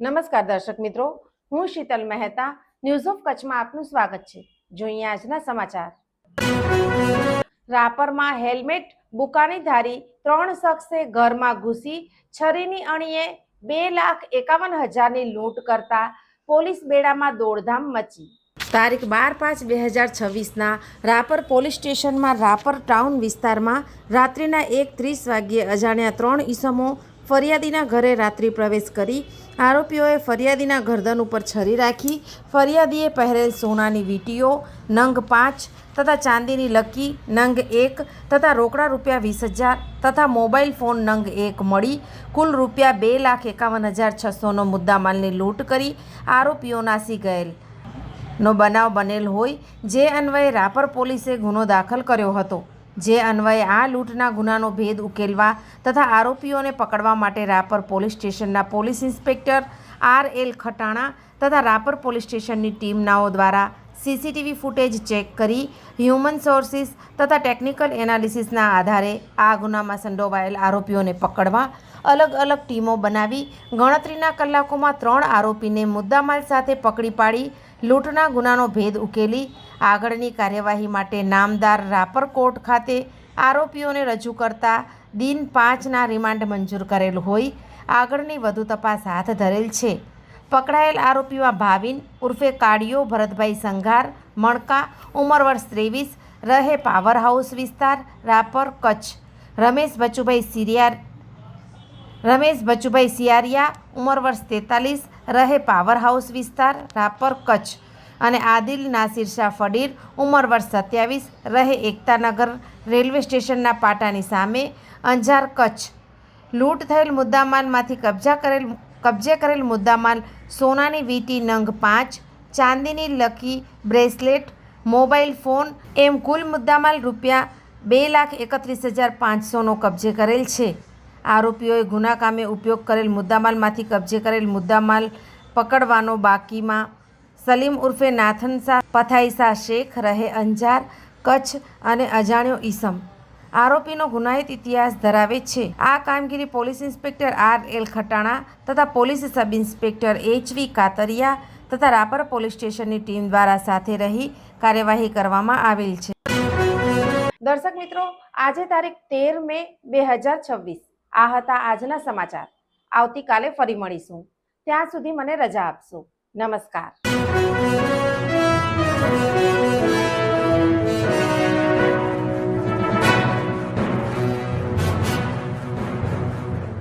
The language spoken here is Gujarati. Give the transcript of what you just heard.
નમસ્કાર દર્શક મિત્રો, હું શીતલ મહેતા ન્યૂઝ ઓફ કચ્છમાં આપનું સ્વાગત છે। જોઈએ આજના સમાચાર। રાપરમાં હેલ્મેટ બુકાની ધારી 3 શખ્સે ઘરમાં ઘૂસી છરીની અણીએ 2,51,000ની લૂંટ કરતા પોલીસ બેડામાં દોડધામ મચી। તારીખ 12/5/2026ના રાપર પોલીસ સ્ટેશનમાં રાપર ટાઉન વિસ્તારમાં રાત્રિના 1:30 વાગ્યે અજાણ્યા 3 ઈસમો ફરિયાદીના ઘરે રાત્રિ પ્રવેશ કરી આરોપીઓએ ફરિયાદીના ગરદન ઉપર છરી રાખી ફરિયાદીએ પહેરેલ સોનાની વીંટીઓ નંગ 5 તથા ચાંદીની લકી નંગ 1 તથા રોકડા રૂપિયા 20,000 તથા મોબાઈલ ફોન નંગ 1 મળી કુલ રૂપિયા 2,51,600નો મુદ્દામાલની લૂંટ કરી આરોપીઓ નાસી ગયેલ નો બનાવ બનેલ હોય, જે અન્વયે રાપર પોલીસે ગુનો દાખલ કર્યો હતો। જે અન્વયે આ લૂંટના ગુનાનો ભેદ ઉકેલવા તથા આરોપીઓને પકડવા માટે રાપર પોલીસ સ્ટેશનના પોલીસ ઇન્સ્પેક્ટર RL ખટાણા તથા રાપર પોલીસ સ્ટેશનની ટીમનાઓ દ્વારા સીસીટીવી ફૂટેજ ચેક કરી હ્યુમન સોર્સિસ તથા ટેકનિકલ એનાલિસિસના આધારે આ ગુનામાં સંડોવાયેલ આરોપીઓને પકડવા અલગ અલગ ટીમો બનાવી ગણતરીના કલાકોમાં 3 આરોપીને મુદ્દામાલ સાથે પકડી પાડી લૂંટના ગુનાનો ભેદ ઉકેલી આગળની કાર્યવાહી માટે નામદાર રાપર કોર્ટ ખાતે આરોપીઓને રજૂ કરતા દિન 5ના રિમાન્ડ મંજૂર કરેલ હોય આગળની વધુ તપાસ હાથ ધરેલ છે। પકડાયેલ આરોપીમાં ભાવિન ઉર્ફે કાળિયો ભરતભાઈ સંઘાર મણકા ઉંમર વર્ષ 23 રહે પાવર હાઉસ વિસ્તાર રાપર કચ્છ, રમેશ બચુભાઈ સિયારિયા ઉંમર વર્ષ 43 રહે પાવર હાઉસ વિસ્તાર રાપર કચ્છ અને આદિલ નાસિર શાહ ફડીર ઉંમર વર્ષ 27 રહે એકતાનગર રેલવે સ્ટેશનના પાટાની સામે અંજાર કચ્છ। લૂંટ થયેલ મુદ્દામાલમાંથી કબજે કરેલ મુદ્દામાલ સોનાની વીંટી નંગ 5, ચાંદીની લકી બ્રેસલેટ, મોબાઈલ ફોન એમ કુલ મુદ્દામાલ રૂપિયા 2,31,500નો કબજે કરેલ છે। આરોપીઓએ ગુના કામે ઉપયોગ કરેલ મુદ્દામાલમાંથી કબજે કરેલ મુદ્દામાલ પકડવાનો બાકીમાં સલીમ ઉર્ફે નાથન શાહ પથાઈસા શેખ રહે અંજાર કચ્છ અને અજાણ્યો ઈસમ આરોપીનો ગુનાહિત ઇતિહાસ ધરાવે છે। આ કામગીરી પોલીસ ઇન્સ્પેક્ટર RL ખટાણા તથા police sub inspector HV Katariya તથા રાપર પોલીસ સ્ટેશનની ટીમ દ્વારા સાથે રહી કાર્યવાહી કરવામાં આવેલ છે। દર્શક મિત્રો, આજે તારીખ 13 મે 2026 આ હતા આજના સમાચાર। આવતીકાલે ફરી મળીશું, ત્યાં સુધી મને રજા આપશો। નમસ્કાર।